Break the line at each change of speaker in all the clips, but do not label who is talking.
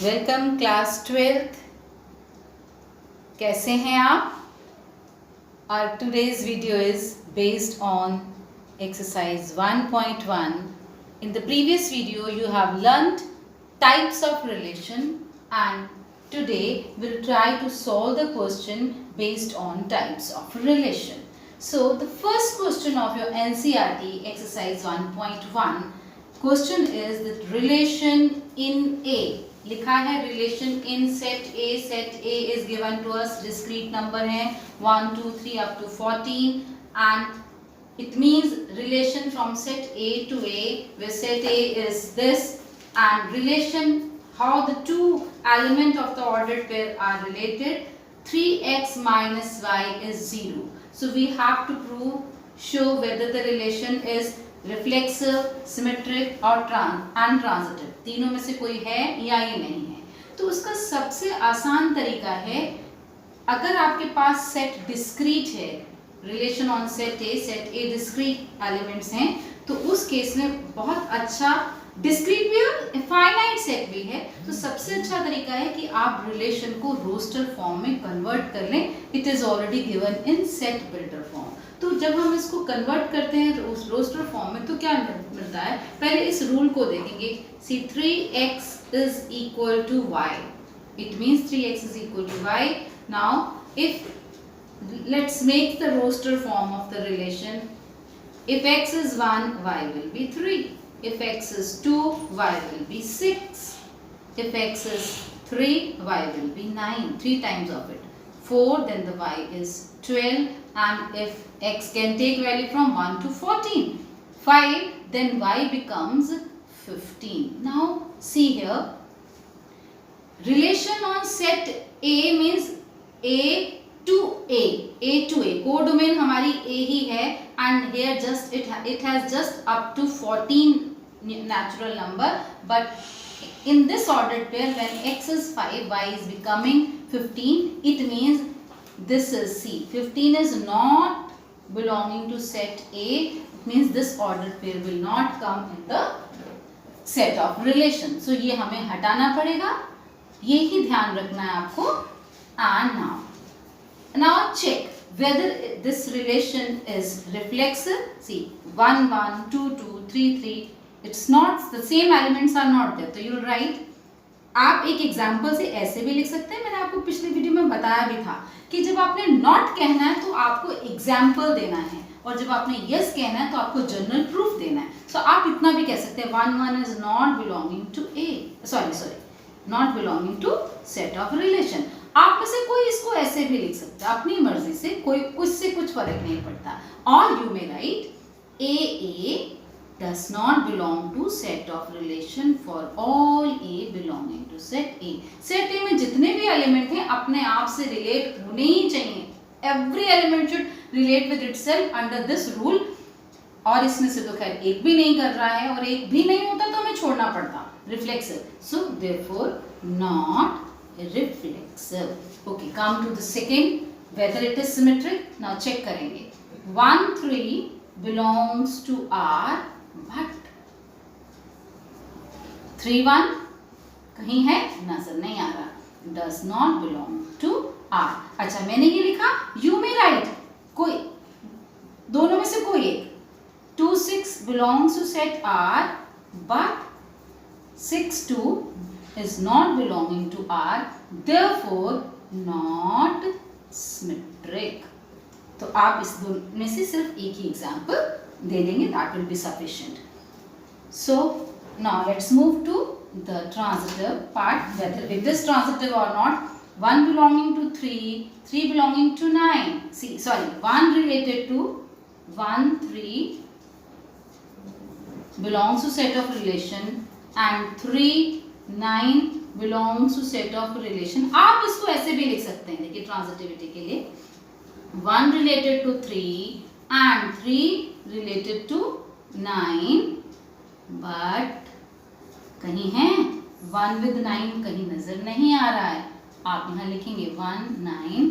Welcome class 12th। कैसे हैं आप? Our today's video is based on exercise 1.1. In the previous video you have learnt types of relation and today we'll try to solve the question based on types of relation. So the first question of your NCERT exercise 1.1 question is that relation in A. लिखा है relation in set A is given to us, discrete number है 1 2 3 up to 14 and it means relation from set A to A where set A is this and relation how the two element of the ordered pair are related. 3x minus y is 0, so we have to show whether the relation is reflexive, symmetric और अनट्रांजिटिव, तीनों में से कोई है या ये नहीं है। तो उसका सबसे आसान तरीका है, अगर आपके पास सेट डिस्क्रीट है, relation on set A discrete elements हैं, तो उस केस में बहुत अच्छा डिस्क्रीट भी और फाइनाइट सेट भी है, तो सबसे अच्छा तरीका है कि आप रिलेशन को रोस्टर फॉर्म में कन्वर्ट कर लें। It is already given in set builder form. तो जब हम इसको कन्वर्ट करते हैं रोस्टर फॉर्म में तो क्या मिलता है, पहले इस रूल को देखेंगे। See 3x is equal to y, it means 3x is equal to y। Now if let's make the roster form of the relation. If x is 1, y will be 3. If x is 2, y will be 6. If x is 3, y will be 9, 3 times of it. 4, then the y is 12, and if x can take value from 1 to 14, 5, then y becomes 15. Now see here, relation on set A means A to A, codomain हमारी A ही है, and here just it has just up to 14 natural number, but in this ordered pair when x is 5, y is becoming 15, it means this is C. 15 is not belonging to set A, it means this ordered pair will not come in the set of relation. So ये हमें हटाना पड़ेगा, ये ही ध्यान रखना है आपको। And now check whether this relation is reflexive. See 1 1 2 2 3 3, it's not the same elements are not there, तो you will write। आप एक एग्जाम्पल से ऐसे भी लिख सकते हैं, मैंने आपको पिछले वीडियो में बताया भी था कि जब आपने नॉट कहना है तो आपको एग्जाम्पल देना है, और जब आपने यस कहना है तो आपको जनरल प्रूफ देना है। सो आप इतना भी कह सकते हैं 1 1 is not belonging to A, sorry not belonging to set of relation. आप में से कोई इसको ऐसे भी लिख सकता है अपनी मर्जी से, कोई उससे कुछ फर्क नहीं पड़ता। और you may right A does not belong to set of relation for all A belonging to set A. Set A में जितने भी एलिमेंट हैं अपने आप से रिलेट होने ही चाहिए। Every element should relate with itself under this rule। और इसमें से तो खैर एक भी नहीं कर रहा है और एक भी नहीं होता तो हमें छोड़ना पड़ता reflexive। So therefore not reflexive। Okay, come to the second, whether it is symmetric। Now check करेंगे। 1 3 belongs to R, but 3 1 कहीं है, नजर नहीं आ रहा, does not belong to R। अच्छा मैंने ये लिखा, you may write कोई दोनों में से कोई एक। 2 6 belongs to set R, but 6 2 is not belonging to R, therefore not symmetric। तो आप इस दोनों में से सिर्फ एक ही एग्जाम्पल दे देंगे, that will be sufficient। So now let's move to the transitive part, whether it is transitive or not। 1 belonging to 3, 3 belonging to 9, see sorry 1 related to 1 3 belongs to set of relation and 3 9 belongs to set of relation। आप इसको ऐसे भी लिख सकते हैं, देखिए transitivity के लिए 1 related to 3 and 3 related to 9, but कहीं है 1 with 9 कहीं नजर नहीं आ रहा है। आप यहाँ लिखेंगे 1 9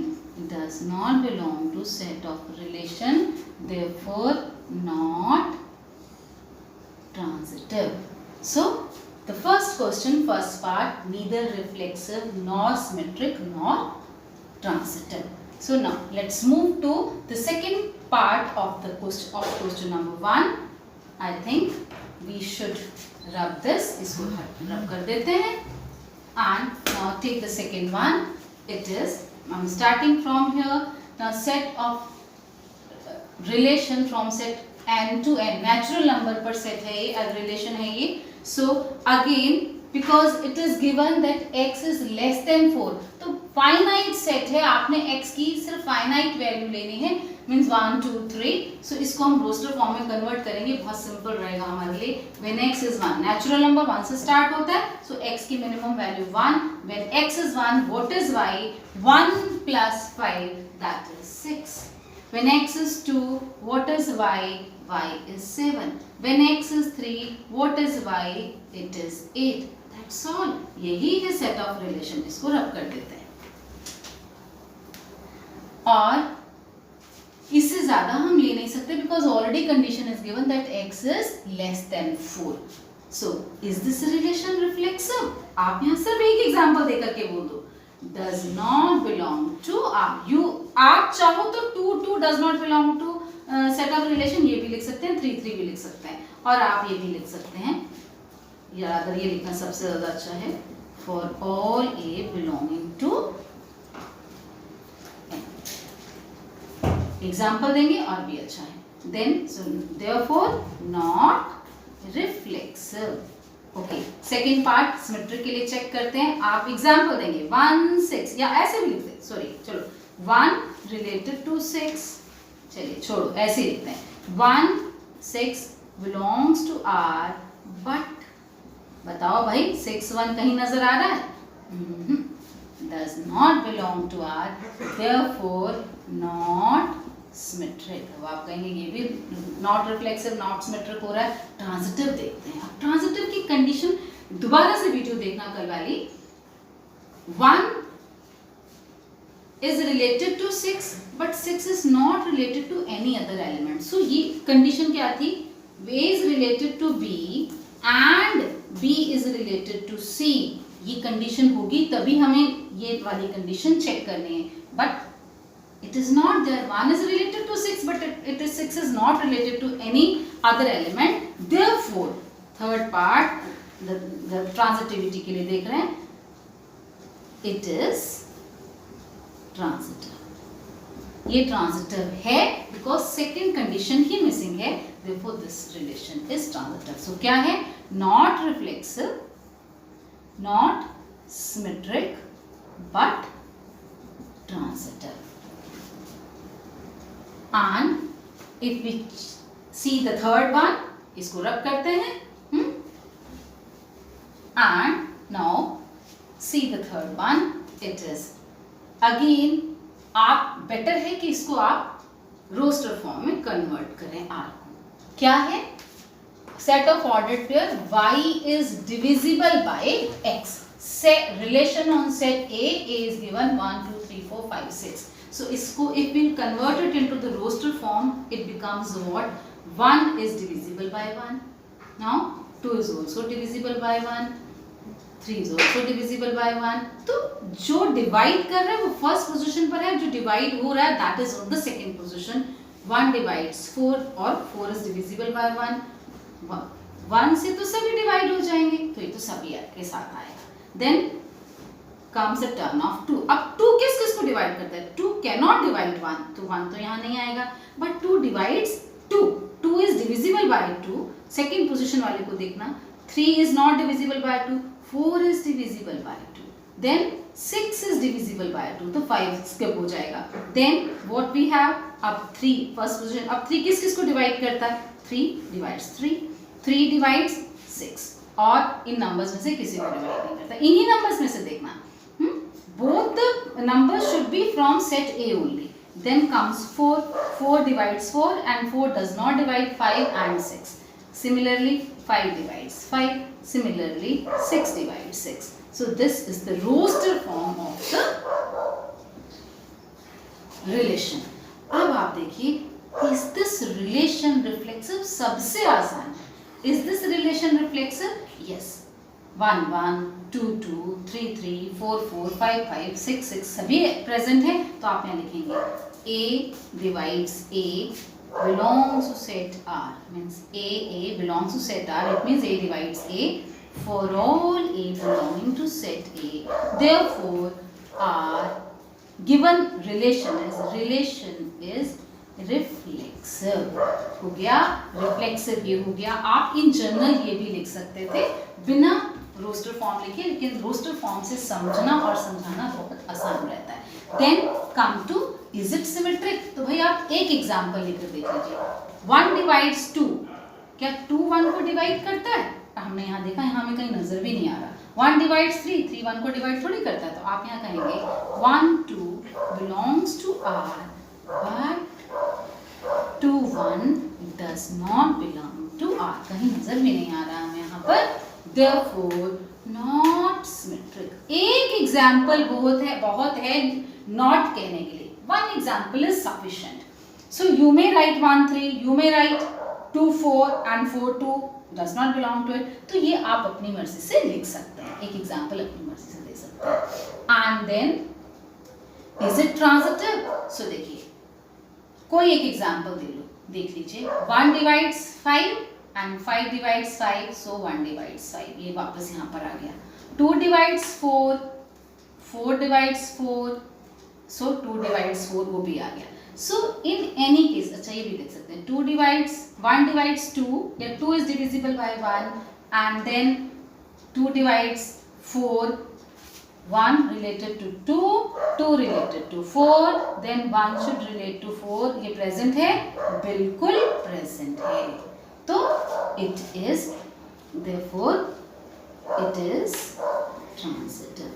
does not belong to set of relation, therefore not transitive। So The first question, first part, neither reflexive nor symmetric nor transitive. So now let's move to the second part of the question number 1. I think we should rub this. इसको rub कर देते हैं. And now take the second one. It is, I'm starting from here. Now set of relation from set n to n. Natural number पर set है ये, relation है ये. So again, because it is given that x is less than 4, तो finite set है, आपने x की सिर्फ फाइनाइट वैल्यू लेनी है, मीन्स 1 2 3. सो इसको हम रोस्टर फॉर्म में कन्वर्ट करेंगे, बहुत सिंपल रहेगा हमारे लिए. When x is 1, natural number 1 से स्टार्ट होता है, सो x की minimum value 1. When x is 1, what is y? 1 plus 5, that is 6. When x is 2, what is y? Y is 7. When x is 3, what is y? It is 8. That's all. यही है set of relation. इसको रब कर देते हैं. और इससे ज्यादा हम ले नहीं सकते because already condition is given that x is less than 4. So is this relation reflexive? आप यहाँ सिर्फ एक एग्जाम्पल देकर के बोल दो. Does not belong to R. आप चाहो तो 2 does not belong to set of relation ये भी लिख सकते हैं, 3 भी लिख सकते हैं, और आप ये भी लिख सकते हैं, या अगर ये लिखना सबसे ज्यादा अच्छा है, for all A belonging to example देंगे और भी अच्छा है. Then so therefore not reflexive. Okay, second part symmetric के लिए चेक करते हैं. आप एग्जाम्पल देंगे 1 6, या ऐसे भी लिखते हैं, सॉरी चलो 1 रिलेटेड टू 6, चलिए छोड़ो ऐसे ही लिखते हैं. 1 6 बिलोंग्स टू R, बट बताओ भाई 6 1 कहीं नजर आ रहा है? Does not belong to R, therefore not symmetric. अब आप कहेंगे ये भी नॉट रिफ्लेक्सिव नॉट सिमेट्रिक हो रहा है. ट्रांजिटिव देखते हैं. अब ट्रांजिटिव की कंडीशन दोबारा से वीडियो देखना कल वाली. 1 is related to 6 but 6 is not related to any other element. So ये कंडीशन क्या थी? A is related to B and B is related to C. ये कंडीशन होगी तभी हमें ये वाली कंडीशन चेक करनी है. But it is not there. 1 is related to 6 but 6 is not related to any other element. Therefore third part, the transitivity के लिए देख रहे हैं, it is transitive. ये transitive है because second condition he missing है. Therefore this relation is transitive. So क्या है? Not reflexive, not symmetric but transitive. And if we see the third one, इसको रब करते हैं. And now see the third one. It is again, आप better है कि इसको आप रोस्टर फॉर्म में कन्वर्ट करें. R को क्या है? Set of ordered pair y is divisible by x. Relation on set A is given 1 2 3 4 5 6. So इसको if we convert it into the roster form, it becomes what? 1 is divisible by 1. Now 2 is also divisible by 1. 3 is also divisible by 1. तो जो divide कर रहा है वो first position पर है, जो divide हो रहा है that is on the second position. 1 divides 4 और 4 is divisible by 1. 1 से तो सभी divide हो जाएंगे, तो ये तो सभी के साथ आएगा. Then comes a turn of 2. अब 2 किस किस को डिवाइड करता है? 2 cannot divide 1, तो 1 तो यहाँ नहीं आएगा. But 2 divides 2. 2 is divisible by 2. Second position वाले को देखना. 3 is not divisible by 2. 4 is divisible by 2. Then 6 is divisible by 2, तो 5 skip हो जाएगा. Then what we have? अब 3 फर्स्ट पोजिशन. अब 3 किस किस को डिवाइड करता है? 3 divides 3. 3 divides 6. और इन नंबर्स में से किसी को डिवाइड नहीं करता. इन्हीं नंबर्स में से देखना. Both the numbers should be from set A only. Then comes 4. 4 divides 4 and 4 does not divide 5 and 6. Similarly 5 divides 5. Similarly 6 divides 6. So this is the roster form of the relation. अब आप देखिए, is this relation reflexive? सबसे आसान. Is this relation reflexive? Yes. 1 1 2 2 3 3 4 4 5 5 6 6 सभी present है, तो आप यहाँ लिखेंगे A divides A belongs to set R, means A belongs to set R, it means A divides A for all A belonging to set A, therefore R given relation is reflexive हो गया, reflexive ये हो गया। आप in general ये भी लिख सकते थे बिना रोस्टर फॉर्म लिखे, लेकिन रोस्टर फॉर्म से समझना और समझाना बहुत आसान रहता है। Then come to is it symmetric, तो भाई आप एक एग्जांपल लेकर देख लीजिए। 1 डिवाइड्स 2, क्या 2 1 को डिवाइड करता है? हमने यहाँ देखा, यहाँ हमें कहीं नजर भी नहीं आ रहा। 1 डिवाइड्स 3, 3 1 को डिवाइड थोड़ी करता है, तो आप यहाँ कहेंगे 1 2 belongs to R but 2 1 does not belong to R, कहीं नजर भी नहीं आ रहा हमें यहाँ पर, therefore not symmetric। एक एग्जाम्पल बहुत है not कहने के लिए, one example is sufficient, so you may write 1 3, you may write 2 4 and 4 2 does not belong to it, तो ये आप अपनी मर्जी से लिख सकते हैं, एक एग्जाम्पल अपनी मर्जी से दे सकते हैं। and then is it transitive, so देखिए कोई एक एग्जाम्पल देख लीजिए। 1 divides 5 and 5 divides 5, so 1 divides 5, ये वापस यहाँ पर आ गया। 2 डिवाइड्स 4, 4 डिवाइड्स 4, सो 2 डिवाइड्स 4 वो भी आ गया। सो इन एनी केस, अच्छा ये भी देख सकते हैं 1 डिवाइड्स 2, या 2 is divisible by 1, and then 2 divides 4, 1 related to 2, 2 related to 4, then 1 should relate to 4, ये present है, बिल्कुल present है, तो it is, therefore it is transitive।